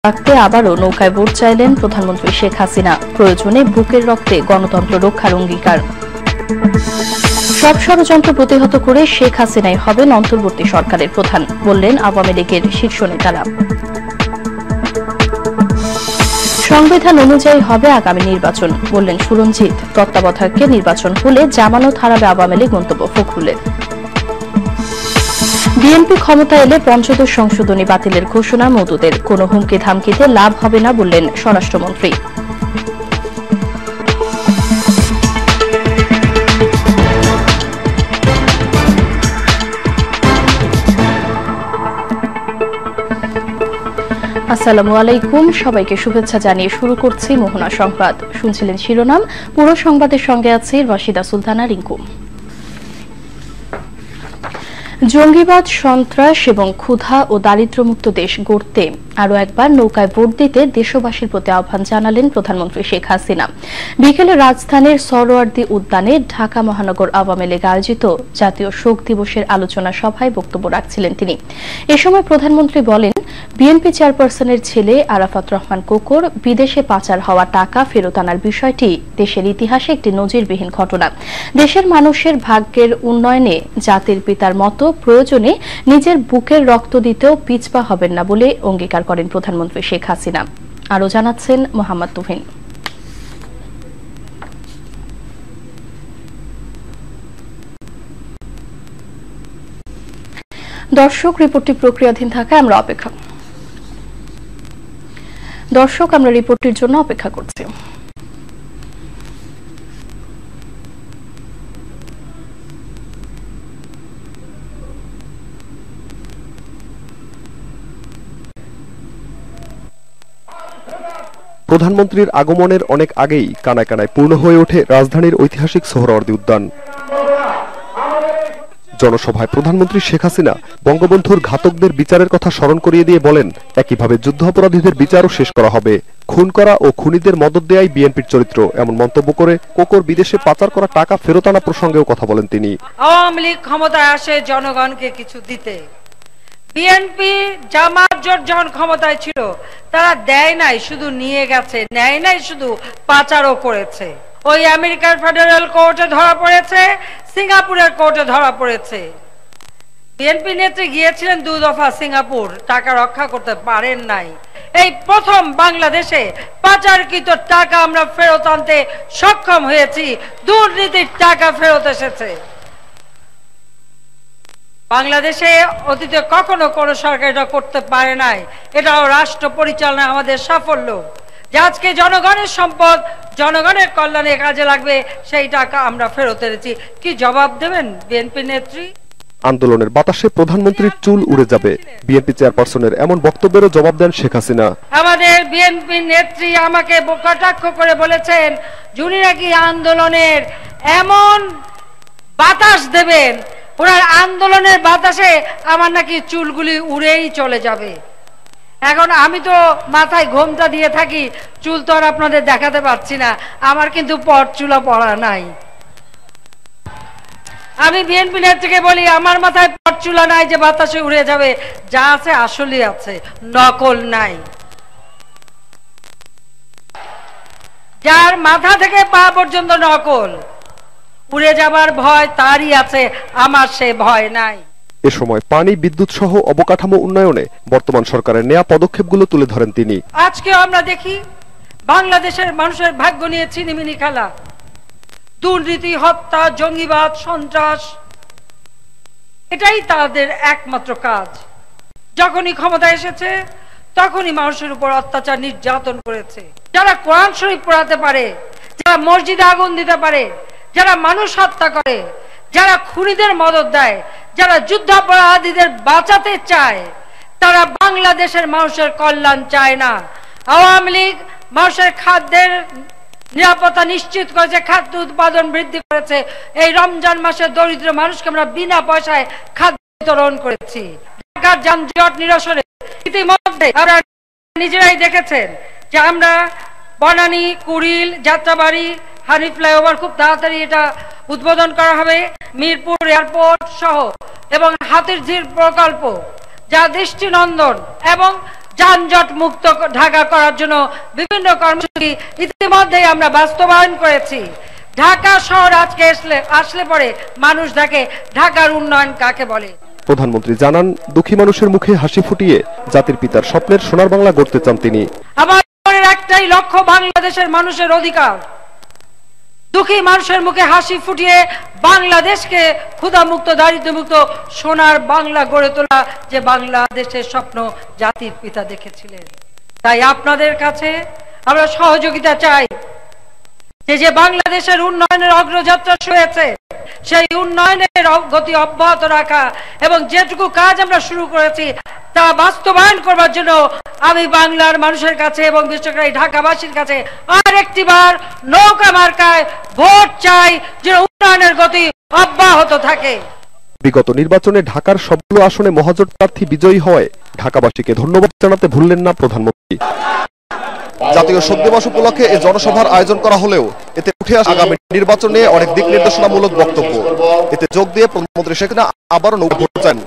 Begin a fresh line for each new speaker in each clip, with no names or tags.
রাখতে আবারও নৌকায় ভোট চাইলেন প্রধানমন্ত্রী শেখ হাসিনা। প্রয়োজনে বুকের রক্তে গণতন্ত্র রক্ষার অঙ্গীকার। সব ষড়যন্ত্র প্রতিহত করে শেখ হাসিনাই হবেন অন্তর্বর্তী সরকারের প্রধান, বললেন আওয়ামী লীগের শীর্ষ নেতারা। সংবিধান অনুযায়ী হবে আগামী নির্বাচন, বললেন সুরঞ্জিত। তত্ত্বাবধায়ককে নির্বাচন হলে জামানত হারাবে আওয়ামী লীগ, মন্তব্য ফখরুলের। বিএনপি ক্ষমতা এলে পঞ্চদশ সংশোধনী বাতিলের ঘোষণা মওদুদের। কোনো হুমকি ধামকিতে লাভ হবে না, বললেন স্বরাষ্ট্রমন্ত্রী। আসসালামু আলাইকুম, সবাইকে শুভেচ্ছা জানিয়ে শুরু করছি মোহনা সংবাদ। শুনছিলেন শিরোনাম, পুরো সংবাদের সঙ্গে আছে রাশিদা সুলতানা রিঙ্কু। জঙ্গিবাদ, সন্ত্রাস এবং ক্ষুধা ও দারিদ্র্যমুক্ত দেশ গড়তে আরও একবার নৌকায় ভোট দিতে দেশবাসীর প্রতি আহ্বান জানালেন প্রধানমন্ত্রী শেখ হাসিনা। বিকেলে রাজধানীর সরোয়ার্দী উদ্যানে ঢাকা মহানগর আওয়ামী লীগ আয়োজিত জাতীয় শোক দিবসের আলোচনা সভায় বক্তব্য রাখছিলেন তিনি। এ সময় প্রধানমন্ত্রী বলেন, বিএনপি চেয়ারপারসনের ছেলে আরাফাত রহমান কোকর বিদেশে পাচার হওয়া টাকা ফেরত আনার বিষয়টি দেশের ইতিহাসে একটি নজিরবিহীন ঘটনা। দেশের মানুষের ভাগ্যের উন্নয়নে জাতির পিতার মতো প্রয়োজনে নিজের বুকের রক্ত দিতেও পিছপা হবেন না বলে অঙ্গীকার করেন প্রধানমন্ত্রী শেখ হাসিনা। আরও জানাচ্ছেন মোহাম্মদ তুহিন। দর্শক, রিপোর্টটি প্রক্রিয়াধীন থাকায় আমরা রিপোর্টটির জন্য অপেক্ষা করছি।
প্রধানমন্ত্রীর আগমনের অনেক আগেই কানায় কানায় পূর্ণ হয়ে ওঠে রাজধানীর ঐতিহাসিক সোহরাওয়ার্দী উদ্যান। জনসভায় প্রধানমন্ত্রী শেখ হাসিনা বঙ্গবন্ধুর ঘাতকদের বিচারের কথা স্মরণ করিয়ে দিয়ে বলেন, একইভাবে যুদ্ধাপরাধীদের বিচারও শেষ করা হবে। খুন করা ও খুনিদের মদদ দেয়াই বিএনপির চরিত্র, এমন মন্তব্য করে কোকর বিদেশে পাচার করা টাকা ফেরত আনা প্রসঙ্গেও কথা বলেন তিনি।
আওয়ামী লীগ ক্ষমতায় আসে জনগণকে কিছু দিতে। বিএনপি জামাত জোট যখন ক্ষমতায় ছিল তারা দেয় নাই, শুধু নিয়ে গেছে, নেয় নাই শুধু, পাচারও করেছে। ওই আমেরিকার ফেডারেল কোর্টে ধরা পড়েছে, সিঙ্গাপুরের কোর্টে ধরা পড়েছে। বিএনপি নেত্রী গিয়েছিলেন 2 দফা সিঙ্গাপুর, টাকা রক্ষা করতে পারেন নাই। এই প্রথম বাংলাদেশে পাচারকৃত টাকা আমরা ফেরত আনতে সক্ষম হয়েছি, দুর্নীতির টাকা ফেরত এসেছে। বাংলাদেশে অতীতে কখনো কোনো সরকার এটা করতে পারে নাই। এটাও রাষ্ট্র পরিচালনা আমাদের সাফল্য, যে আজকে জনগণের সম্পদ জনগণের কল্যাণে কাজে লাগবে, সেই টাকা আমরা ফেরত এনেছি। কি জবাব দেবেন বিএনপি নেত্রী?
আন্দোলনের বাতাসে প্রধানমন্ত্রীর চুল উড়ে যাবে, বিএনপি চেয়ারপারসনের এমন বক্তব্যেরও জবাব দেন শেখ হাসিনা।
আমাদের বিএনপি নেত্রী আমাকে কটাক্ষ করে বলেছেন, যিনি নাকি আন্দোলনের এমন বাতাস দেবেন, ওনার আন্দোলনের বাতাসে আমার নাকি চুলগুলি উড়েই চলে যাবে। এখন আমি তো মাথায় ঘোমটা দিয়ে থাকি, চুল তো আর আপনাদের দেখাতে পারছি না, আমার কিন্তু পরচুলা পড়া নাই। আমি বিএনপি নেত্রীকে বলি, আমার মাথায় পরচুলা নাই যে বাতাসে উড়ে যাবে, যা আছে আসলে আছে, নকল নাই। যার মাথা থেকে পা পর্যন্ত নকল, উড়ে যাবার ভয় তারই আছে, আমার সে ভয় নাই।
এ সময় পানি, বিদ্যুৎ সহ অবকাঠামো উন্নয়নে বর্তমান সরকারের নেয়া পদক্ষেপগুলো তুলে ধরেন তিনি।
আজকে আমরা দেখি বাংলাদেশের মানুষের ভাগ্য নিয়ে ছিনিমিনি খেলা, দুর্নীতি, হত্যা, জঙ্গিবাদ, সন্ত্রাস, এটাই তাদের একমাত্র কাজ। যখনই ক্ষমতা এসেছে তখনই মানুষের উপর অত্যাচার, নির্যাতন করেছে। যারা কোরআন শরীফ পড়াতে পারে, যারা মসজিদে আগুন দিতে পারে, যারা মানুষ হত্যা করে, যারা খুনিদের মদদ দেয়, যারা যুদ্ধাপরাধীদের বাঁচাতে চায়, তারা বাংলাদেশের মানুষের কল্যাণ চায় না। আওয়ামী লীগ মানুষের খাদ্যের নিরাপত্তা নিশ্চিত করেছে, খাদ্য উৎপাদন বৃদ্ধি করেছে। এই রমজান মাসে দরিদ্র মানুষকে আমরা বিনা পয়সায় খাদ্য বিতরণ করেছি। ঢাকার যানজট নিরসনে ইতিমধ্যে আপনারা নিজেরাই দেখেছেন যে আমরা বনানী, কুড়িল, যাত্রাবাড়ি, হানি ফ্লাইওভার খুব তাড়াতাড়ি এটা উদ্বোধন করা হবে, মিরপুর এয়ারপোর্ট সহ এবং হাতিরঝিল প্রকল্প যা দৃষ্টিনন্দন এবং যানজট মুক্ত ঢাকা করার জন্য বিভিন্ন কর্মসূচি ইতিমধ্যেই আমরা বাস্তবায়ন করেছি। ঢাকা শহর আজকে আসলে পরে মানুষ দেখে ঢাকার উন্নয়ন কাকে বলে।
প্রধানমন্ত্রী জানান, দুঃখী মানুষের মুখে হাসি ফুটিয়ে জাতির পিতার স্বপ্নের সোনার বাংলা গড়তে চান তিনি।
আমার একটাই লক্ষ্য, বাংলাদেশের মানুষের অধিকার, দুঃখী মানুষের মুখে হাসি ফুটিয়ে বাংলাদেশকে ক্ষুধামুক্ত দারিদ্র্যমুক্ত সোনার বাংলা গড়ে তোলা, যে বাংলাদেশের স্বপ্ন জাতির পিতা দেখেছিলেন। তাই আপনাদের কাছে আমরা সহযোগিতা চাই, যে বাংলাদেশের উন্নয়নের অগ্রযাত্রা শুরু হয়েছে সেই উন্নয়নের গতি অব্যাহত রাখা এবং যেটুকু কাজ আমরা শুরু করেছি তা বাস্তবায়ন করবার জন্য আমি বাংলার মানুষের কাছে এবং বিশেষ করে ঢাকাবাসীর কাছে আর একটিবার নৌকা মার্কায় ভোট চাই, যে উন্নয়নের গতি অব্যাহত থাকে।
বিগত নির্বাচনে ঢাকার সবগুলো আসনে মহাজোট প্রার্থী বিজয়ী হওয়ায় ঢাকাবাসীকে ধন্যবাদ জানাতে ভুললেন না প্রধানমন্ত্রী। জাতীয় শোক দিবস উপলক্ষে এই জনসভার আয়োজন করা হলেও এতে উঠে আসে আগামী নির্বাচনে অনেক দিক নির্দেশনামূলক বক্তব্য। এতে যোগ দিয়ে প্রধানমন্ত্রী শেখ হাসিনা আবারও নৌকা ভোট চান।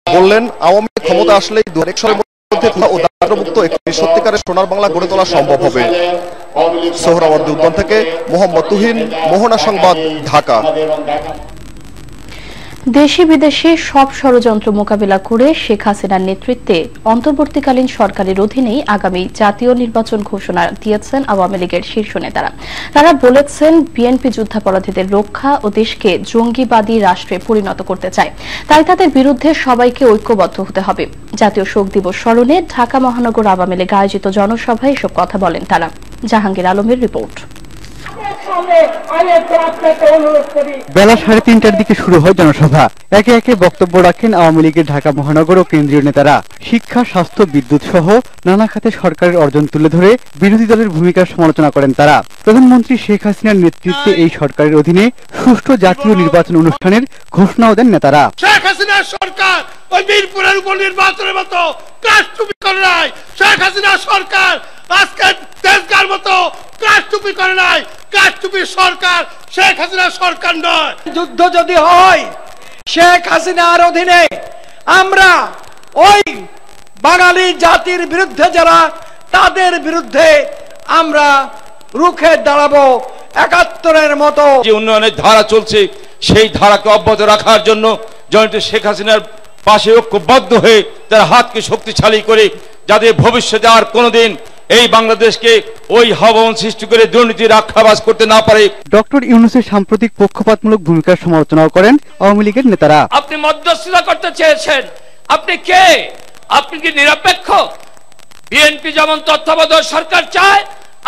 বললেন, আওয়ামী লীগ ক্ষমতা আসলেই 2001 সালের মধ্যে ক্ষুধা ও দারিদ্র্যমুক্ত একটি সত্যিকারের সোনার বাংলা গড়ে তোলা সম্ভব হবে। সোহরাওয়ার্দী উদ্যান থেকে মোহাম্মদ তুহিন, মোহনা সংবাদ, ঢাকা।
দেশি বিদেশি সব ষড়যন্ত্র মোকাবিলা করে শেখ হাসিনার নেতৃত্বে অন্তর্বর্তীকালীন সরকারের অধীনেই আগামী জাতীয় নির্বাচন ঘোষণা দিয়েছেন আওয়ামী লীগের শীর্ষ নেতারা। তারা বলেছেন, বিএনপি যুদ্ধাপরাধীদের রক্ষা ও দেশকে জঙ্গিবাদী রাষ্ট্রে পরিণত করতে চায়, তাই তাদের বিরুদ্ধে সবাইকে ঐক্যবদ্ধ হতে হবে। জাতীয় শোক দিবস স্মরণে ঢাকা মহানগর আওয়ামী লীগ আয়োজিত জনসভায় এসব কথা বলেন তারা। জাহাঙ্গীর আলমের রিপোর্ট।
বেলা 3:30টার দিকে শুরু হয় জনসভা। একে একে বক্তব্য রাখেন আওয়ামী লীগের ঢাকা মহানগর ও কেন্দ্রীয় নেতারা। শিক্ষা, স্বাস্থ্য, বিদ্যুৎ সহ নানা খাতে সরকারের অর্জন তুলে ধরে বিরোধী দলের ভূমিকার সমালোচনা করেন তারা। প্রধানমন্ত্রী শেখ হাসিনার নেতৃত্বে এই সরকারের অধীনে সুষ্ঠু জাতীয় নির্বাচন অনুষ্ঠানের ঘোষণাও দেন নেতারা।
শেখ হাসিনার সরকার ওই মিরপুরের উপনির্বাচনের মতো কারচুপি করে নাই। শেখ হাসিনার সরকার আজকে দেশগার মতো কারচুপি করে নাই। কারচুপির সরকার শেখ হাসিনার সরকার নয়।
যুদ্ধ যদি হয় শেখ হাসিনার অধীনে, আমরা ওই বাঙালি জাতির বিরুদ্ধে যারা, তাদের বিরুদ্ধে আমরা রুখে দাঁড়াবো 71-এর মতো।
যে উন্নয়নের ধারা চলছে সেই ধারাকে অব্যাহত রাখার জন্য জননেত্রী শেখ হাসিনার পাশে ঐক্যবদ্ধ হয়ে তার হাতকে শক্তিশালী করে, যাতে ভবিষ্যতে আর কোনোদিন এই বাংলাদেশকে ওই হাওয়ান সৃষ্টি করে দুর্নীতির আখ্যাবাস করতে না পারে।
ডক্টর ইউনূসের সাম্প্রতিক পক্ষপাতমূলক ভূমিকার সমালোচনাও করেন আওয়ামী লীগের নেতারা।
আপনি মধ্যস্থতা করতে চেয়েছেন, আপনি কে? আপনি কি নিরপেক্ষ? বিএনপি যেমন তত্ত্বাবধায়ক সরকার চায়,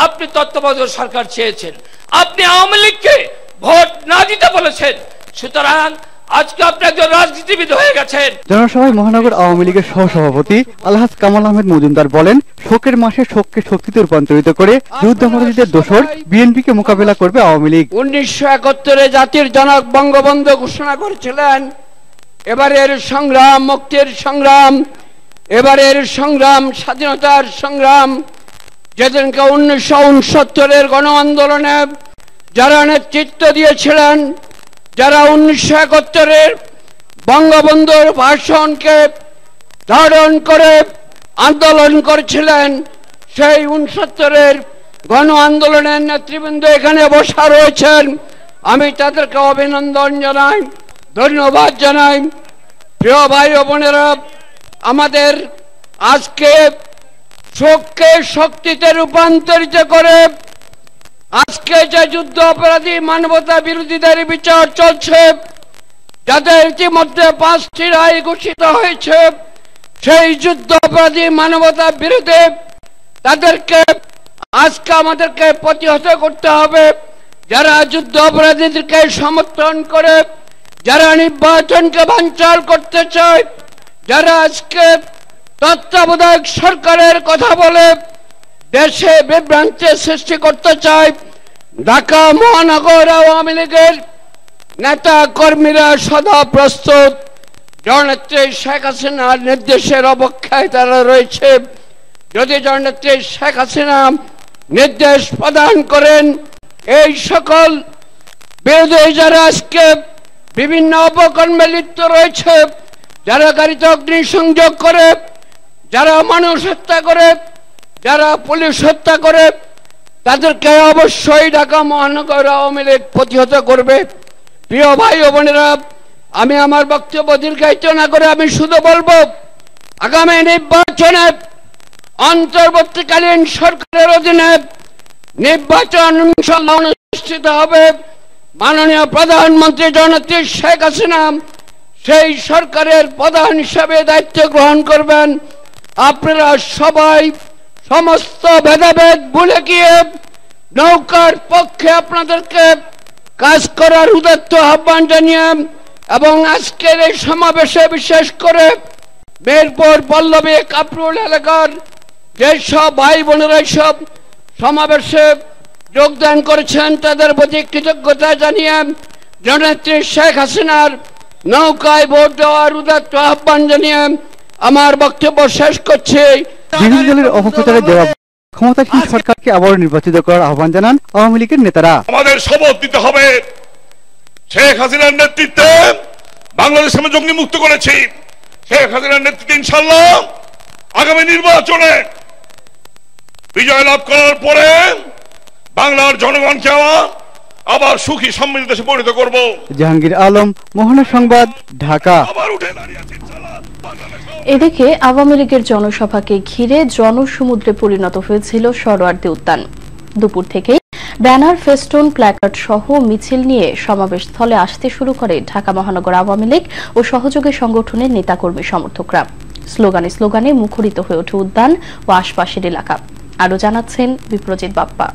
আপনি তত্ত্বাবধায়ক সরকার চেয়েছেন। আপনি আওয়ামী লীগকে ভোট না দিতে বলেছেন, সুতরাং আজকে আপনি একজন রাজনীতিবিদ হয়ে গেছেন।
জনসভায় মহানগর আওয়ামী লীগের সহসভাপতি আলহাজ কামাল আহমেদ মজুমদার বলেন, শোকের মাসে শোককে শক্তিতে রূপান্তরিত করে যুদ্ধাপরাধীদের দোসর বিএনপিকে মোকাবেলা করবে আওয়ামী লীগ।
1971-এ জাতির জনক বঙ্গবন্ধু ঘোষণা করেছিলেন, এবারের সংগ্রাম মুক্তির সংগ্রাম, এবারের সংগ্রাম স্বাধীনতার সংগ্রাম। যেদিনকে 1969-এর গণ আন্দোলনে যারা নেতৃত্ব দিয়েছিলেন, যারা 1971-এর বঙ্গবন্ধুর ভাষণকে ধারণ করে আন্দোলন করেছিলেন, সেই 69-এর গণ আন্দোলনের নেতৃবৃন্দ এখানে বসা রয়েছেন। আমি তাদেরকে অভিনন্দন জানাই, ধন্যবাদ জানাই। প্রিয় ভাই ও বোনেরা, আমাদের আজকে শোককে শক্তিতে রূপান্তরিত করে আজকে যে যুদ্ধ অপরাধী মানবতা বিরোধীদের বিচার চলছে, যাদের ইতিমধ্যে 5টি রায় ঘোষিত হয়েছে, সেই যুদ্ধ অপরাধী মানবতা বিরোধী তাদেরকে আজকে আমাদেরকে প্রতিহত করতে হবে। যারা যুদ্ধ অপরাধীদেরকে সমর্থন করে, যারা নির্বাচনকে বানচাল করতে চায়, যারা আজকে তত্ত্বাবধায়ক সরকারের কথা বলে দেশে বিভ্রান্তি সৃষ্টি করতে চায়, ঢাকা মহানগর আওয়ামী লীগের নেতা কর্মীরা সদা প্রস্তুত। জননেত্রী শেখ হাসিনার নির্দেশের অপেক্ষায় তারা রয়েছে। যদি জননেত্রী শেখ হাসিনা নির্দেশ প্রদান করেন, এই সকল বিরোধী যারা আজকে বিভিন্ন অপকর্মে লিপ্ত রয়েছে, যারা গাড়িতে অগ্নিসংযোগ করে, যারা মানুষ হত্যা করে, যারা পুলিশ হত্যা করে, তাদেরকে অবশ্যই ঢাকা মহানগর আওয়ামী লীগ প্রতিহত করবে। প্রিয় ভাই ও বোনেরা, আমি আমার বক্তব্য দীর্ঘায়িত না করে আমি শুধু বলবো, আগামী নির্বাচনে অন্তর্বর্তীকালীন সরকারের অধীনে নির্বাচন ইনশাআল্লাহ অনুষ্ঠিত হবে। মাননীয় প্রধানমন্ত্রী জননেত্রী শেখ হাসিনা সেই সরকারের প্রধান হিসাবে দায়িত্ব গ্রহণ করবেন। আপনারা সবাই সমস্ত ভেদাভেদ ভুলে গিয়ে নৌকার পক্ষে আপনাদেরকে কাজ করার উদাত্ত আহ্বান জানিয়ে এবং আজকের এই সমাবেশে বিশেষ করে মেহেরপুর পল্লবী কাপরুল এলাকার যেসব ভাই বোনেরা সব সমাবেশে যোগদান করেছেন তাদের প্রতি কৃতজ্ঞতা জানিয়ে জননেত্রী শেখ হাসিনার নৌকায় ভোট দেওয়ার উদাত্ত আহ্বান জানিয়ে আমার বক্তব্য শেষ করছি।
বিরোধী দলের অপপ্রচারে দেওয়া ক্ষমতাসীন সরকারকে আবার নির্বাচিত করার আহ্বান জানান আওয়ামী লীগের নেতারা।
আমাদের শপথ দিতে হবে, শেখ হাসিনার নেতৃত্বে বাংলাদেশ আমরা জঙ্গি মুক্ত করেছি। শেখ হাসিনার নেতৃত্বে ইনশাআল্লাহ আগামী নির্বাচনে বিজয় লাভ করার পরে বাংলার জনগণকে আবার সুখী সমৃদ্ধ দেশে পরিণত করব।
জাহাঙ্গীর আলম, মোহনা সংবাদ, ঢাকা।
এদিকে আওয়ামী লীগের জনসভাকে ঘিরে জনসমুদ্রে পরিণত হয়েছিল সরোয়ার্দী উদ্যান। দুপুর থেকে ব্যানার, ফেস্টুন, প্ল্যাকার্ড সহ মিছিল নিয়ে সমাবেশস্থলে আসতে শুরু করে ঢাকা মহানগর আওয়ামী লীগ ও সহযোগী সংগঠনের নেতাকর্মী সমর্থকরা। স্লোগানে স্লোগানে মুখরিত হয়ে ওঠে উদ্যান ও আশপাশের এলাকা। আরো জানাচ্ছেন বিপ্রজিৎ বাপ্পা।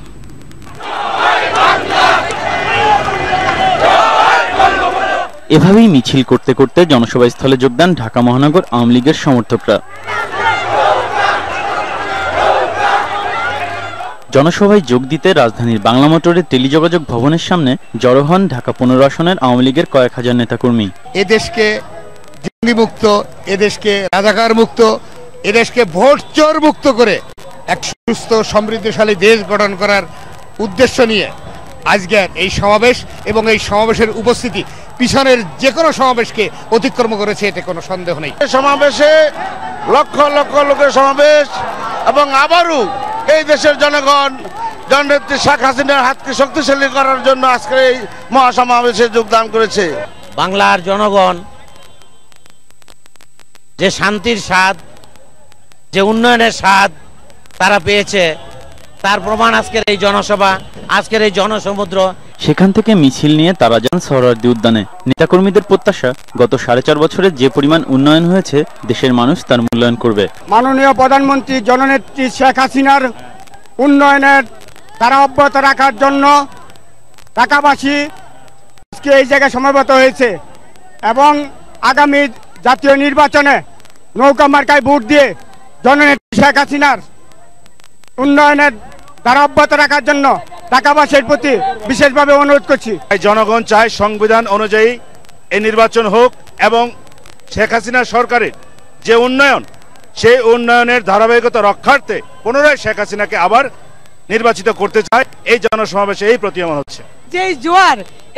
এভাবেই মিছিল করতে করতে জনসভাস্থলে যোগদান ঢাকা মহানগর আওয়ামী লীগের সমর্থকরা। জনসভায় যোগ দিতে রাজধানীর বাংলা মোটরের টেলিযোগাযোগ ভবনের সামনে জড়ো হন ঢাকা 15 আসনের আওয়ামী লীগের কয়েক হাজার নেতাকর্মী।
এদেশকে জঙ্গি মুক্ত, এদেশকে রাজাকার মুক্ত, এদেশকে ভোট চোর মুক্ত করে এক সুস্থ সমৃদ্ধশালী দেশ গঠন করার উদ্দেশ্য নিয়ে আজকের এই সমাবেশ এবং এই সমাবেশের উপস্থিতি পিছনের যে কোনো সমাবেশকে অতিক্রম করেছে, এতে কোনো সন্দেহ নেই।
সমাবেশে লক্ষ লক্ষ লোকের সমাবেশ এবং আবারও এই দেশের জনগণ জননেত্রী শেখ হাসিনার হাতকে শক্তিশালী করার জন্য আজকের এই মহাসমাবেশে যোগদান করেছে।
বাংলার জনগণ যে শান্তির স্বাদ, যে উন্নয়নের স্বাদ তারা পেয়েছে, তার প্রমাণ আজকের এই জনসভা, আজকের এই জনসমুদ্র।
সেখান থেকে মিছিল নিয়ে তারা যান সরোয়ার্দী উদ্যানে। নেতাকর্মীদের প্রত্যাশা, গত 4.5 বছরে যে পরিমাণ উন্নয়ন হয়েছে দেশের মানুষ তার মূল্যায়ন করবে।
মাননীয় প্রধানমন্ত্রী জননেত্রী শেখ হাসিনার উন্নয়নের ধারা অব্যাহত রাখার জন্য ঢাকাবাসী আজকে এই জায়গায় সমবেত হয়েছে এবং আগামী জাতীয় নির্বাচনে নৌকা মার্কায় ভোট দিয়ে জননেত্রী শেখ হাসিনার উন্নয়নের ধারা অব্যাহত রাখার জন্য ঢাকাবাসীর প্রতি বিশেষভাবে অনুরোধ করছি।
জনগণ চায় সংবিধান অনুযায়ী এই নির্বাচন হোক এবং শেখ হাসিনা সরকারের যে উন্নয়ন, সেই উন্নয়নের ধারাবাহিকতা রক্ষার্থে পুনরায় শেখ হাসিনাকে আবার নির্বাচিত করতে চায়। এই জনসমাবেশে এই প্রতীয়মান হচ্ছে।
যে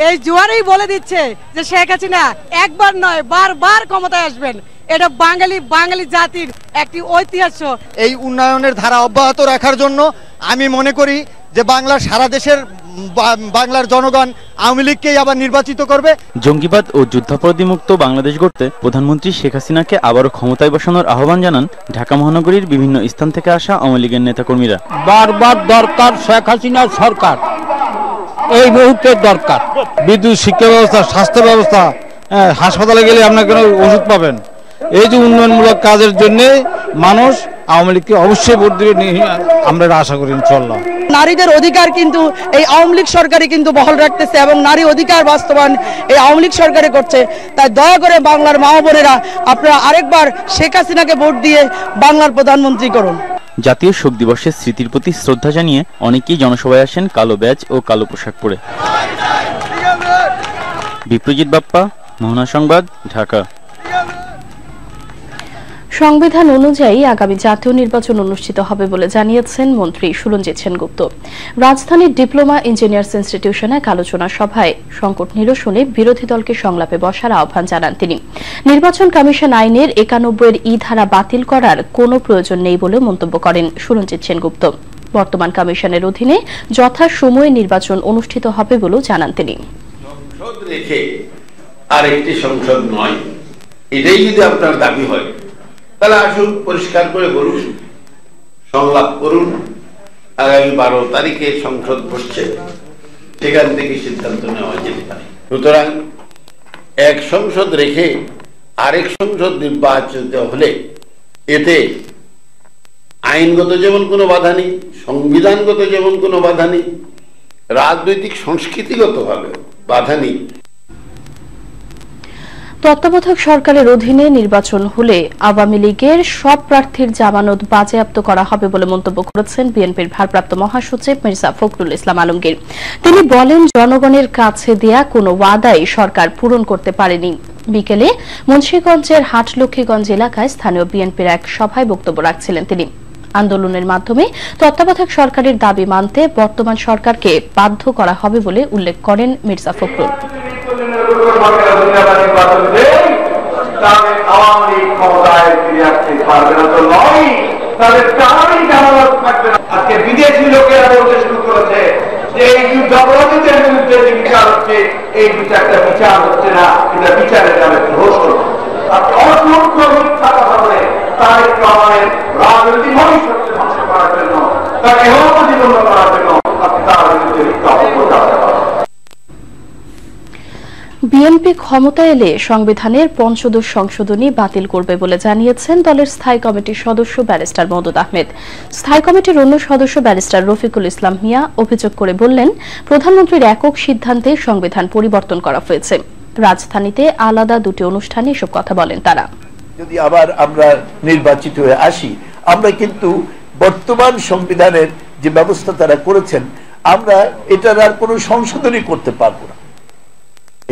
এই জোয়ারই বলে দিচ্ছে যে শেখ হাসিনা একবার নয় বারবার ক্ষমতায় আসবেন। এটা বাঙালি জাতির একটি ঐতিহ্য।
এই উন্নয়নের ধারা অব্যাহত রাখার জন্য আমি মনে করি যে সারা দেশের বাংলার জনগণ আওয়ামী লীগকেই আবার নির্বাচিত করবে।
জঙ্গিবাদ ও যুদ্ধাপরাধী মুক্ত বাংলাদেশ গড়তে প্রধানমন্ত্রী শেখ হাসিনাকে আবারও ক্ষমতায় বসানোর আহ্বান জানান ঢাকা মহানগরীর বিভিন্ন স্থান থেকে আসা আওয়ামী লীগের নেতাকর্মীরা।
বারবার দরকার শেখ হাসিনার সরকার, এই মুহূর্তে দরকার। বিদ্যুৎ, শিক্ষা ব্যবস্থা, স্বাস্থ্য ব্যবস্থা, হাসপাতালে গেলে আপনার কোনো ওষুধ পাবেন। এই যে উন্নয়নমূলক কাজের জন্য মানুষ আওয়ামী লীগকে অবশ্যই ভোট দিবে, আমরা আশা করি ইনশাআল্লাহ।
নারীদের অধিকার কিন্তু এই আওয়ামী লীগ সরকারই কিন্তু বহাল রাখতেছে এবং নারী অধিকার বাস্তবায়ন এই আওয়ামী লীগ সরকারই করছে। তাই দয়া করে বাংলার মা বোনেরা আপনারা আরেকবার শেখ হাসিনাকে ভোট দিয়ে বাংলার প্রধানমন্ত্রী করুন।
জাতীয় শোক দিবসের স্মৃতির প্রতি শ্রদ্ধা জানিয়ে অনেকেই জনসভায় আসেন কালো ব্যাজ ও কালো পোশাক পরে। বিপ্রজিৎ বাপ্পা, মোহনা সংবাদ, ঢাকা।
সংবিধান অনুযায়ী আগামী জাতীয় নির্বাচন অনুষ্ঠিত হবে বলে জানিয়েছেন মন্ত্রী সুরঞ্জিত সেনগুপ্ত। রাজধানীর ডিপ্লোমা ইঞ্জিনিয়ার্স ইনস্টিটিউশনে এক আলোচনা সভায় সংকট নিরসনে বিরোধী দলকে সংলাপে বসার আহ্বান জানান তিনি। নির্বাচন কমিশন আইনের ৯১ এর ধারা বাতিল করার কোনো প্রয়োজন নেই বলে মন্তব্য করেন সুরঞ্জিত সেনগুপ্ত। বর্তমান কমিশনের অধীনে যথাসময়ে নির্বাচন অনুষ্ঠিত হবে বলেও জানান তিনি।
সংসদ রেখে আরেকটি সংসদ নয়, এটাই যদি আপনার দাবি হয় তাহলে আসুন পরিষ্কার করে বলুন, সংলাপ করুন। আগামী 12 তারিখে সংসদ বসছে, সেখান থেকে সিদ্ধান্ত নেওয়া যেতে পারে। সুতরাং এক সংসদ রেখে আরেক সংসদ নির্বাচিত হলে এতে আইনগত যেমন কোনো বাধা নেই, সংবিধানগত যেমন কোনো বাধা নেই, রাজনৈতিক সংস্কৃতিগতভাবে বাধা নেই।
তত্ত্বাবধায়ক সরকারের অধীনে নির্বাচন হলে আওয়ামী লীগের সব প্রার্থীর জামানত বাজেয়াপ্ত করা হবে বলে মন্তব্য করেছেন বিএনপির ভারপ্রাপ্ত মহাসচিব মির্জা ফখরুল ইসলাম আলমগীর। তিনি বলেন, জনগণের কাছে দেয়া কোনো ওয়াদাই সরকার পূরণ করতে পারেনি। বিকেলে মুন্সিগঞ্জের হাটলক্ষ্মীগঞ্জ এলাকায় স্থানীয় বিএনপির এক সভায় বক্তব্য রাখছিলেন তিনি। আন্দোলনের মাধ্যমে তত্ত্বাবধায়ক সরকারের দাবি মানতে বর্তমান সরকারকে বাধ্য করা হবে বলে উল্লেখ করেন মির্জা ফখরুল।
বিদেশি লোকেরা বলতে শুরু করেছে যে এই যুদ্ধাপরাধীদের বিরুদ্ধে যে বিচার হচ্ছে, এই বিচারটা বিচার হচ্ছে না, এটা বিচারের নামে ধর্ষণ। অসংখ্য মিথ্যা কথা বলে তারেক রহমানের রাজনৈতিক ভবিষ্যৎকে ধ্বংস করার জন্য, তাকে জীবন করার জন্য তার বিরুদ্ধে মিথ্যা অপপ্রচার করা।
বিএনপি ক্ষমতায় এলে সংবিধানের ৫ম সংশোধনী বাতিল করবে বলে জানিয়েছেন দলের স্থায়ী কমিটির সদস্য ব্যারিস্টার মওদুদ আহমেদ। স্থায়ী কমিটির অন্য সদস্য ব্যারিস্টার রফিকুল ইসলাম মিয়া অভিযোগ করে বললেন, প্রধানমন্ত্রীর একক সিদ্ধান্তে সংবিধান পরিবর্তন করা হয়েছে। রাজধানীতে আলাদা দুটি অনুষ্ঠানে এসব কথা বলেন তারা।
যদি আবার আমরা নির্বাচিত হয়ে আসি, আমরা কিন্তু বর্তমান সংবিধানের যে ব্যবস্থা তারা করেছেন, আমরা এটার আর কোনো সংশোধনী করতে পারবো না।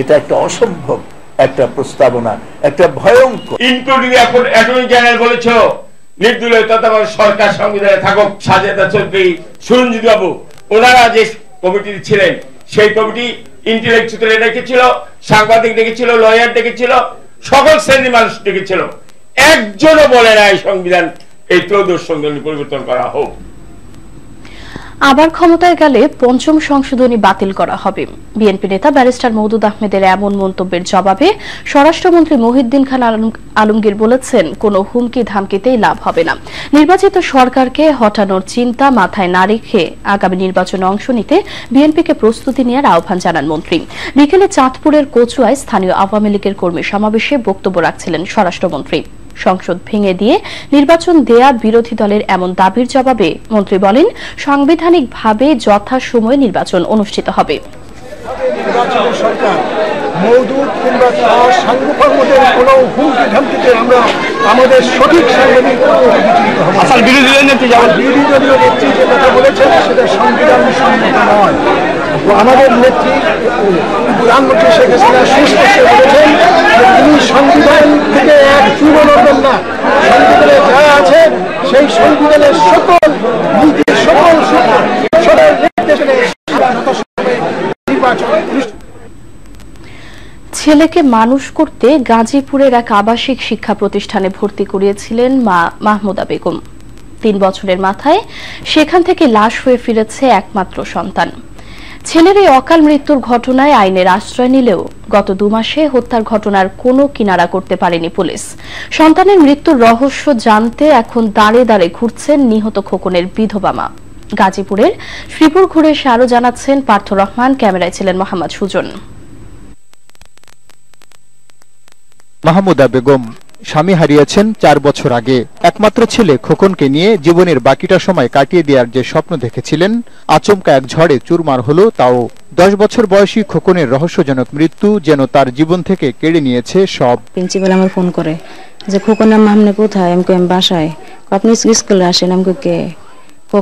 এটা একটা অসম্ভব একটা প্রস্তাবনা, একটা ভয়ঙ্কর।
ইনক্লুডিং অ্যাটর্নি জেনারেল বলেছ নির্দলীয় তত্ত্বাবধায়ক সরকার সংবিধানে থাকুক। সাজেদা চৌধুরী, সুরঞ্জিত বাবু, ওনারা যে কমিটি ছিলেন, সেই কমিটি ইন্টেলেকচুয়াল ডেকেছিল, সাংবাদিক ডেকেছিল, লয়ার ডেকেছিল, সকল শ্রেণীর মানুষ ডেকেছিল। একজনও বলে না এই সংবিধান, এই ১৪ সংশোধনী পরিবর্তন করা হোক।
আবার ক্ষমতায় গেলে ৫ম সংশোধনী বাতিল করা হবে। বিএনপি নেতা ব্যারিস্টার মওদুদ আহমেদের এমন মন্তব্যের জবাবে স্বরাষ্ট্রমন্ত্রী মহিউদ্দিন খান আলমগীর বলেছেন, কোনো হুমকি ধামকিতেই লাভ হবে না। নির্বাচিত সরকারকে হটানোর চিন্তা মাথায় না রেখে আগামী নির্বাচনে অংশ নিতে বিএনপিকে প্রস্তুতি নেওয়ার আহ্বান জানান মন্ত্রী। বিকেলে চাঁদপুরের কচুয়ায় স্থানীয় আওয়ামী লীগের কর্মী সমাবেশে বক্তব্য রাখছিলেন স্বরাষ্ট্রমন্ত্রী। সংসদ ভেঙে দিয়ে নির্বাচন দেয়া বিরোধী দলের এমন দাবির জবাবে মন্ত্রী বলেন, সাংবিধানিকভাবে যথাসময়ে নির্বাচন অনুষ্ঠিত হবে।
মওদুদ কিংবা তার সাংবাদিকদের কোনো হুমকি ধামকিতে আমরা আমাদের সঠিক সাংবাদিক বিরোধী দলীয় নেত্রী যে কথা বলেছেন সেটা সংবিধান সম্মত নয়। আমাদের নেত্রী প্রধানমন্ত্রী শেখ হাসিনা সুস্পষ্ট বলেছেন যে তিনি সংবিধান থেকে এক চুলো নড়বেন না। সংবিধানে যা আছে সেই সংবিধানের সকল নীতি, সকল নির্দেশনে নির্বাচন।
ছেলেকে মানুষ করতে গাজীপুরের এক আবাসিক শিক্ষা প্রতিষ্ঠানে ভর্তি করিয়েছিলেন মা মাহমুদা বেগম। ৩ বছরের মাথায় সেখান থেকে লাশ হয়ে ফিরেছে একমাত্র সন্তান। ছেলের এই অকাল মৃত্যুর ঘটনায় আইনের আশ্রয় নিলেও গত 2 মাসে হত্যার ঘটনার কোনো কিনারা করতে পারেনি পুলিশ। সন্তানের মৃত্যুর রহস্য জানতে এখন দাঁড়ে দাঁড়ে ঘুরছেন নিহত খোকনের বিধবা মা। গাজীপুরের শ্রীপুর ঘুরে এসে আরো জানাচ্ছেন পার্থ রহমান, ক্যামেরায় ছিলেন মোহাম্মদ সুজন।
মাহমুদা বেগম স্বামী হারিয়েছেন 4 বছর আগে। একমাত্র ছেলে খোকনকে নিয়ে জীবনের বাকিটা সময় কাটিয়ে দেওয়ার যে স্বপ্ন দেখেছিলেন, আচমকা এক ঝড়ে চুরমার হলো তাও। 10 বছর বয়সী খোকনের রহস্যজনক মৃত্যু যেন তার জীবন থেকে কেড়ে নিয়েছে সব।
প্রিন্সিপাল আমার ফোন করে যে খোকনের মা আপনি কোথায়? আমি বাসায়। আপনি স্কুলে আসেন? আমি কে?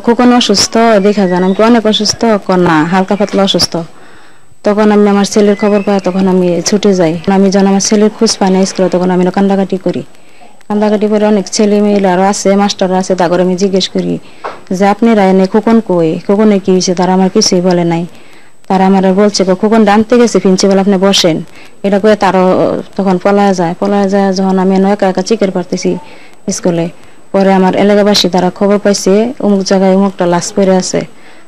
খোকন অসুস্থ, দেখা যান। আমি অনেক অসুস্থ, না হালকা পাতলা অসুস্থ। তখন আমি আমার ছেলের খবর পাই, তখন আমি ছুটে যাই। আমি যখন আমার ছেলের খোঁজ পাই না স্কুলে, তখন আমি কান্দাকাটি করি। কান্দাকাটি করে অনেক ছেলে মেয়ে আরো আছে, মাস্টাররা আছে, তারপরে আমি জিজ্ঞেস করি যে আপনারা এনে খোকন কই, খোকনে কি হয়েছে, তারা আমার কিছুই বলে নাই। তারা আমার বলছে খোকন আনতে গেছে, প্রিন্সিপাল আপনি বসেন, এটা করে তারও তখন পলায় যায় যখন আমি একা একা চিকের পারতেছি স্কুলে। পরে আমার এলাকাবাসী তারা খবর পাইছে অমুক জায়গায় অমুকটা লাশ পড়ে আছে,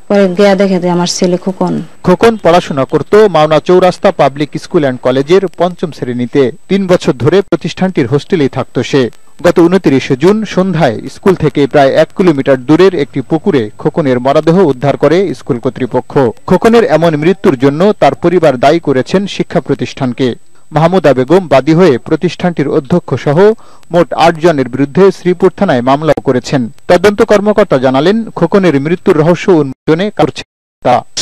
পরে গিয়া দেখে যে আমার ছেলে খোকন
পড়াশোনা করত মাওনা চৌরাস্তা পাবলিক স্কুল অ্যান্ড কলেজের ৫ম শ্রেণীতে। ৩ বছর ধরে প্রতিষ্ঠানটির হোস্টেলেই থাকত সে। গত ২৯ জুন সন্ধ্যায় স্কুল থেকে প্রায় ১ কিলোমিটার দূরের একটি পুকুরে খোকনের মরদেহ উদ্ধার করে স্কুল কর্তৃপক্ষ। খোকনের এমন মৃত্যুর জন্য তার পরিবার দায়ী করেছেন শিক্ষা প্রতিষ্ঠানকে। মাহমুদা বেগম বাদী হয়ে প্রতিষ্ঠানটির অধ্যক্ষ সহ মোট ৮ জনের বিরুদ্ধে শ্রীপুর থানায় মামলাও করেছেন। তদন্ত কর্মকর্তা জানালেন খোকনের মৃত্যুর রহস্য উন্মোচনে করছে।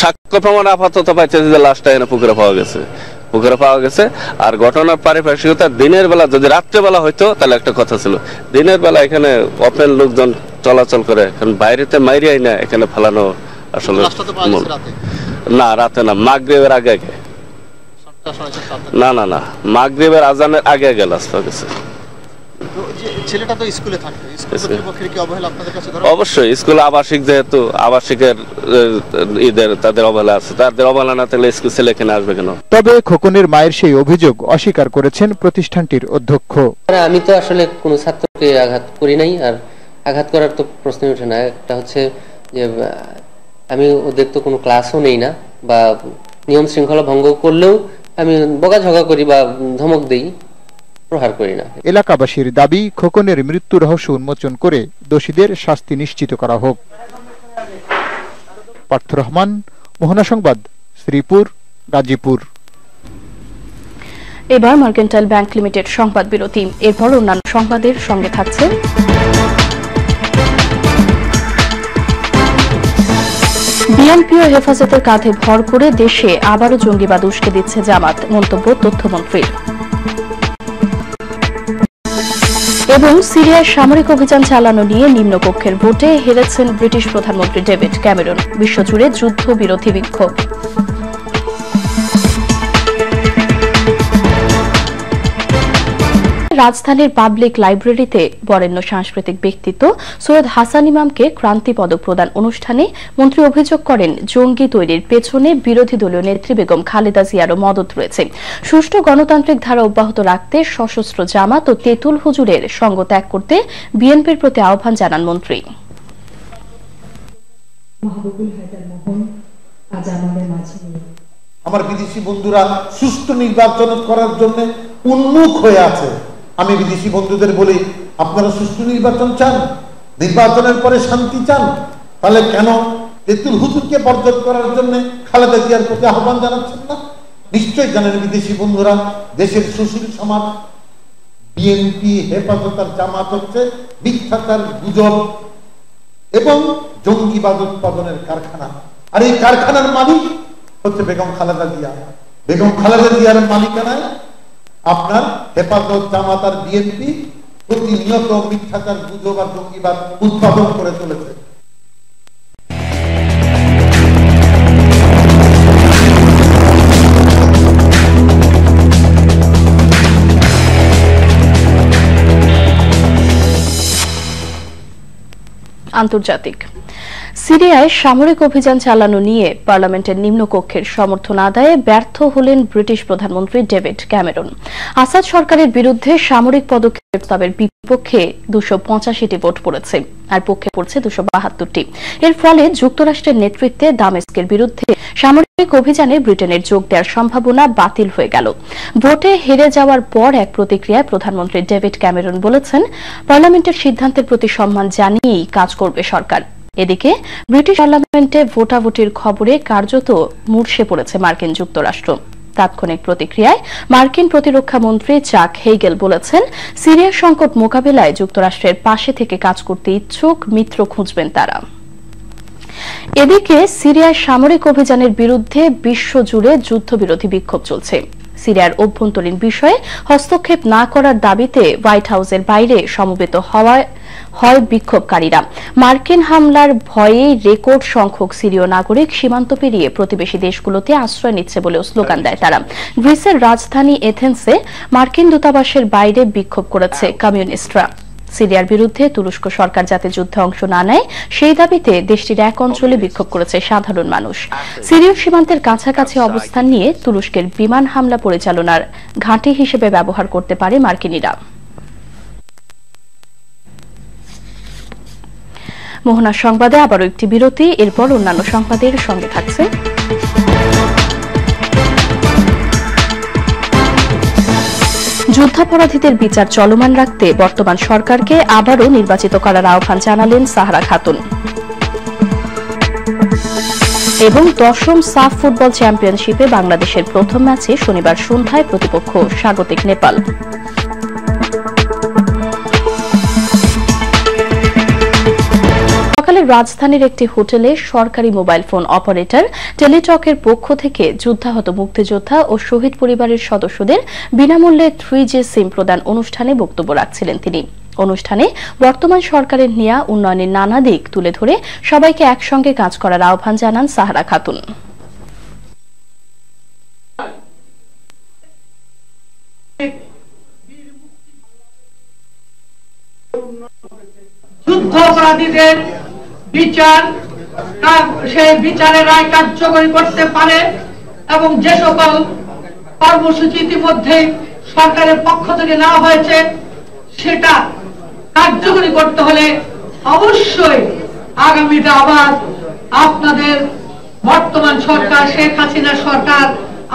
সাক্ষ্য প্রমাণ আপাতত পাইছে যে লাশটা এনে পুকুরে পাওয়া গেছে। আর ঘটনার পারিপার্শ্বিকতা দিনের বেলা, যদি রাত্রেবেলা হইতো তাহলে একটা কথা ছিল। দিনের বেলা এখানে ওপেন লোকজন চলাচল করে, কারণ বাইরেতে মাইরিয়াই না এখানে ফেলানো আসলে না, রাতে না, মাগরিবের আগে না মাগরিবের আজানের আগে লাশ পাওয়া গেছে।
ছেলেটা তো স্কুলে থাকতো, স্কুল কর্তৃপক্ষের কি অবহেলা আপনাদের কাছে?
অবশ্যই স্কুল আবাসিক, যেহেতু আবাসিকের তাদের অবহেলা আছে, তাদের অবহেলা না থাকলে স্কুল ছেলে এখানে আসবে কেন?
তবে খোকনের মায়ের সেই অভিযোগ অস্বীকার করেছেন প্রতিষ্ঠানটির অধ্যক্ষ।
আমি তো আসলে কোনো ছাত্রকে আঘাত করি নাই, আর আঘাত করার তো প্রশ্নই ওঠে না। একটা হচ্ছে যে আমি ওদের তো কোনো ক্লাসও নেই না, বা নিয়ম শৃঙ্খলা ভঙ্গ করলেও আমি বকাঝকা করি বা ধমক দেই, প্রহার করি না।
এলাকাবাসীর দাবি খোকনের মৃত্যু রহস্য উন্মোচন করে দোষীদের শাস্তি নিশ্চিত করা হোক। পার্থ রহমান, মোহনা সংবাদ, শ্রীপুর, গাজীপুর।
এবার মার্কেন্টাইল ব্যাংক লিমিটেড সংবাদ বিরতি, এরপর অন্যান্য সংবাদের সঙ্গে থাকছে বিএনপি ও হেফাজতের কাঁধে ভর করে দেশে আবারও জঙ্গিবাদ উস্কে দিচ্ছে জামাত, মন্তব্য তথ্যমন্ত্রীর। এবং সিরিয়ায় সামরিক অভিযান চালানো নিয়ে নিম্নকক্ষের ভোটে হেরেছেন ব্রিটিশ প্রধানমন্ত্রী ডেভিড ক্যামেরন, বিশ্বজুড়ে যুদ্ধবিরোধী বিক্ষোভ। রাজধানীর পাবলিক লাইব্রেরিতে বরেণ্য সাংস্কৃতিক ব্যক্তিত্ব সৈয়দ হাসান ইমামকে ক্রান্তি পদক প্রদান অনুষ্ঠানে মন্ত্রী অভিযোগ করেন জঙ্গি তৈরির পেছনে বিরোধী দলীয় নেত্রী বেগম খালেদা জিয়ারও মদত রয়েছে। সুষ্ঠু গণতান্ত্রিক ধারা অব্যাহত রাখতে সশস্ত্র জামাত ও তেঁতুল হুজুরের সঙ্গ ত্যাগ করতে বিএনপির প্রতি আহ্বান জানান মন্ত্রী।
আমার বিদেশি বন্ধুরা সুষ্ঠু নির্বাচন করার জন্য উন্মুখ হয়ে আছে। আমি বিদেশি বন্ধুদের বলি, আপনারা সুষ্ঠু নির্বাচন চান, নির্বাচনের পরে শান্তি চান, তাহলে কেন তেঁতুল হুজুরকে বর্জন করার জন্য খালেদা জিয়ার প্রতি আহ্বান জানাচ্ছেন না? নিশ্চয়ই জানেন বিদেশি বন্ধুরা, দেশের সুশীল সমাজ, বিএনপি, হেফাজত আর জামাত হচ্ছে মিথ্যাচার, গুজব এবং জঙ্গিবাদ উৎপাদনের কারখানা। আর এই কারখানার মালিক হচ্ছে বেগম খালেদা জিয়া। বেগম খালেদা জিয়ার মালিকানায় আপনার হেফাজত, জামাত আর বিএনপি প্রতিনিয়ত মিথ্যাচার, গুজব আর জঙ্গিবাদ উৎপাদন করে চলেছে।
আন্তর্জাতিক। সিরিয়ায় সামরিক অভিযান চালানো নিয়ে পার্লামেন্টের নিম্নকক্ষের সমর্থন আদায়ে ব্যর্থ হলেন ব্রিটিশ প্রধানমন্ত্রী ডেভিড ক্যামেরন। আসাদ সরকারের বিরুদ্ধে সামরিক পদক্ষেপ প্রস্তাবের বিপক্ষে 285টি ভোট পড়েছে, আর পক্ষে পড়ছে 272টি। এর ফলে যুক্তরাষ্ট্রের নেতৃত্বে দামেস্কের বিরুদ্ধে সামরিক অভিযানে ব্রিটেনের যোগ দেওয়ার সম্ভাবনা বাতিল হয়ে গেল। ভোটে হেরে যাওয়ার পর এক প্রতিক্রিয়ায় প্রধানমন্ত্রী ডেভিড ক্যামেরন বলেছেন, পার্লামেন্টের সিদ্ধান্তের প্রতি সম্মান জানিয়েই কাজ করবে সরকার। এদিকে ব্রিটিশ পার্লামেন্টে ভোটাভুটির খবরে কার্যত মূর্ছে পড়েছে মার্কিন যুক্তরাষ্ট্র। তাৎক্ষণিক প্রতিক্রিয়ায় মার্কিন প্রতিরক্ষা মন্ত্রী চাক হেগেল বলেছেন, সিরিয়া সংকট মোকাবিলায় যুক্তরাষ্ট্রের পাশে থেকে কাজ করতে ইচ্ছুক মিত্র খুঁজবেন তারা। এদিকে সিরিয়ায় সামরিক অভিযানের বিরুদ্ধে বিশ্বজুড়ে যুদ্ধবিরোধী বিক্ষোভ চলছে। সিরিয়ার অভ্যন্তরীণ বিষয়ে হস্তক্ষেপ না করার দাবিতে হোয়াইট হাউসের বাইরে সমবেত হয় বিক্ষোভকারীরা। মার্কিন হামলার ভয়ে রেকর্ড সংখ্যক সিরীয় নাগরিক সীমান্ত পেরিয়ে প্রতিবেশী দেশগুলোতে আশ্রয় নিচ্ছে বলেও স্লোগান দেয় তারা। গ্রিসের রাজধানী এথেন্সে মার্কিন দূতাবাসের বাইরে বিক্ষোভ করেছে কমিউনিস্টরা। সিরিয়ার বিরুদ্ধে তুরস্ক সরকার যাতে যুদ্ধে অংশ না নেয় সেই দাবিতে দেশটির এক অঞ্চলে বিক্ষোভ করেছে সাধারণ মানুষ। সিরীয় সীমান্তের কাছাকাছি অবস্থান নিয়ে তুরস্কের বিমান হামলা পরিচালনার ঘাঁটি হিসেবে ব্যবহার করতে পারে মার্কিনিরা। মোহনা সংবাদে আবারও একটি বিরতি, এরপর অন্যান্য সংবাদের সঙ্গে থাকছে। যুদ্ধাপরাধীদের বিচার চলমান রাখতে বর্তমান সরকারকে আবারও নির্বাচিত করার আহ্বান জানালেন সাহারা খাতুন। এবং 10ম সাফ ফুটবল চ্যাম্পিয়নশিপে বাংলাদেশের প্রথম ম্যাচে শনিবার সন্ধ্যায় প্রতিপক্ষ স্বাগতিক নেপাল। সকালে রাজধানীর একটি হোটেলে সরকারি মোবাইল ফোন অপারেটর টেলিটকের পক্ষ থেকে যুদ্ধাহত মুক্তিযোদ্ধা ও শহীদ পরিবারের সদস্যদের বিনামূল্যে 3G সিম প্রদান অনুষ্ঠানে বক্তব্য রাখছিলেন তিনি। অনুষ্ঠানে বর্তমান সরকারের নেয়া উন্নয়নের নানা দিক তুলে ধরে সবাইকে একসঙ্গে কাজ করার আহ্বান জানান সাহারা খাতুন।
যুদ্ধ অপরাধীদের বিচার সেই বিচারের রায় কার্যকরী করতে পারে এবং যে সকল কর্মসূচি ইতিমধ্যে সরকারের পক্ষ থেকে নেওয়া হয়েছে সেটা কার্যকরী করতে হলে অবশ্যই আগামীতে আবার আপনাদের বর্তমান সরকার শেখ হাসিনা সরকার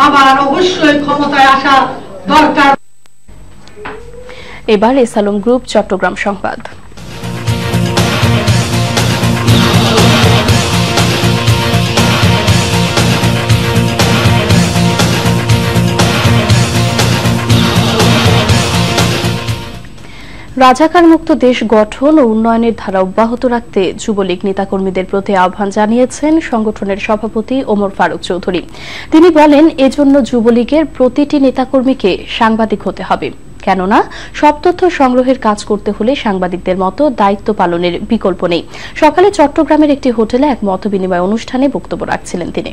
আবার অবশ্যই ক্ষমতায় আসা দরকার।
এবার এসালম গ্রুপ চট্টগ্রাম সংবাদ। রাজাকার মুক্ত দেশ গঠন ও উন্নয়নের ধারা অব্যাহত রাখতে যুবলীগ নেতাকর্মীদের প্রতি আহ্বান জানিয়েছেন সংগঠনের সভাপতি ওমর ফারুক চৌধুরী। তিনি বলেন, এজন্য যুবলীগের প্রতিটি নেতাকর্মীকে সাংবাদিক হতে হবে, কেননা সব তথ্য সংগ্রহের কাজ করতে হলে সাংবাদিকদের মতো দায়িত্ব পালনের বিকল্প নেই। সকালে চট্টগ্রামের একটি হোটেলে এক মতবিনিময় অনুষ্ঠানে বক্তব্য রাখছিলেন তিনি।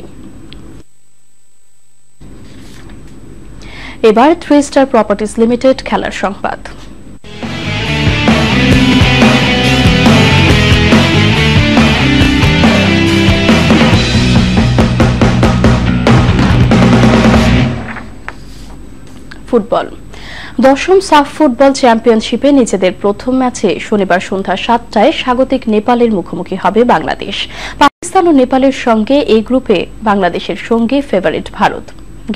এবার 3 স্টার প্রপার্টিজ লিমিটেড খেলার সংবাদ। ফুটবল 10ম সাফ ফুটবল চ্যাম্পিয়নশিপে নিজেদের প্রথম ম্যাচে শনিবার সন্ধ্যা 7টায় স্বাগতিক নেপালের মুখোমুখি হবে বাংলাদেশ। পাকিস্তান ও নেপালের সঙ্গে এই গ্রুপে বাংলাদেশের সঙ্গে ফেভারিট ভারত।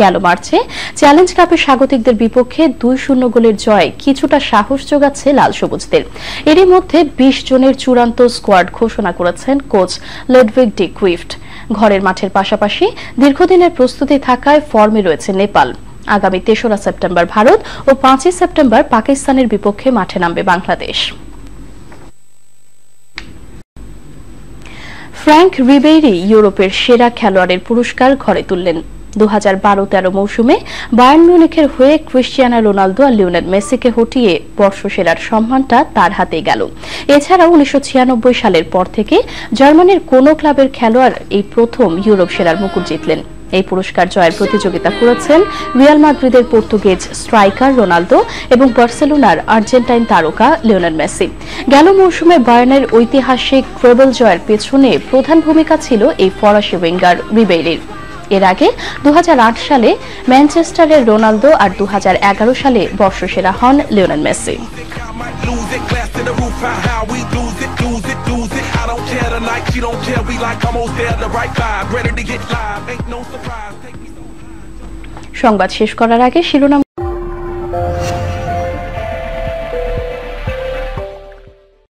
গেল মার্চে চ্যালেঞ্জ কাপে স্বাগতিকদের বিপক্ষে 2-0 গোলের জয় কিছুটা সাহস যোগাচ্ছে লাল সবুজদের। এরই মধ্যে 20 জনের চূড়ান্ত স্কোয়াড ঘোষণা করেছেন কোচ লুডভিগ ডি কুইফট। ঘরের মাঠের পাশাপাশি দীর্ঘদিনের প্রস্তুতি থাকায় ফর্মে রয়েছে নেপাল। আগামী 3রা সেপ্টেম্বর ভারত ও 5ই সেপ্টেম্বর পাকিস্তানের বিপক্ষে মাঠে নামবে বাংলাদেশ। ফ্র্যাঙ্ক রিবেইরি ইউরোপের সেরা খেলোয়াড়ের পুরস্কার ঘরে তুললেন। 2012-13 মৌসুমে বায়ার্ন মিউনিখের হয়ে ক্রিস্টিয়ানো রোনালদো আর লিওনেল মেসিকে হটিয়ে বর্ষসেরার সম্মানটা তার হাতেই গেল। এছাড়াও 1996 সালের পর থেকে জার্মানির কোনো ক্লাবের খেলোয়াড় এই প্রথম ইউরোপ সেরার মুকুট জিতলেন। এই পুরস্কার জয়ের প্রতিযোগিতা করেছেন রিয়াল মাদ্রিদের পর্তুগিজ স্ট্রাইকার রোনালদো এবং বার্সেলোনার আর্জেন্টাইন তারকা লিওনেল মেসি। গেল মৌসুমে বায়ার্নের ঐতিহাসিক ট্রেবল জয়ের পেছনে প্রধান ভূমিকা ছিল এই ফরাসি উইঙ্গার রিবেইরির। এর আগে 2008 সালে ম্যানচেস্টারের রোনালদো আর 2011 সালে বর্ষসেরা হন লিওনেল মেসি। সংবাদ শেষ করার আগে শিরোনাম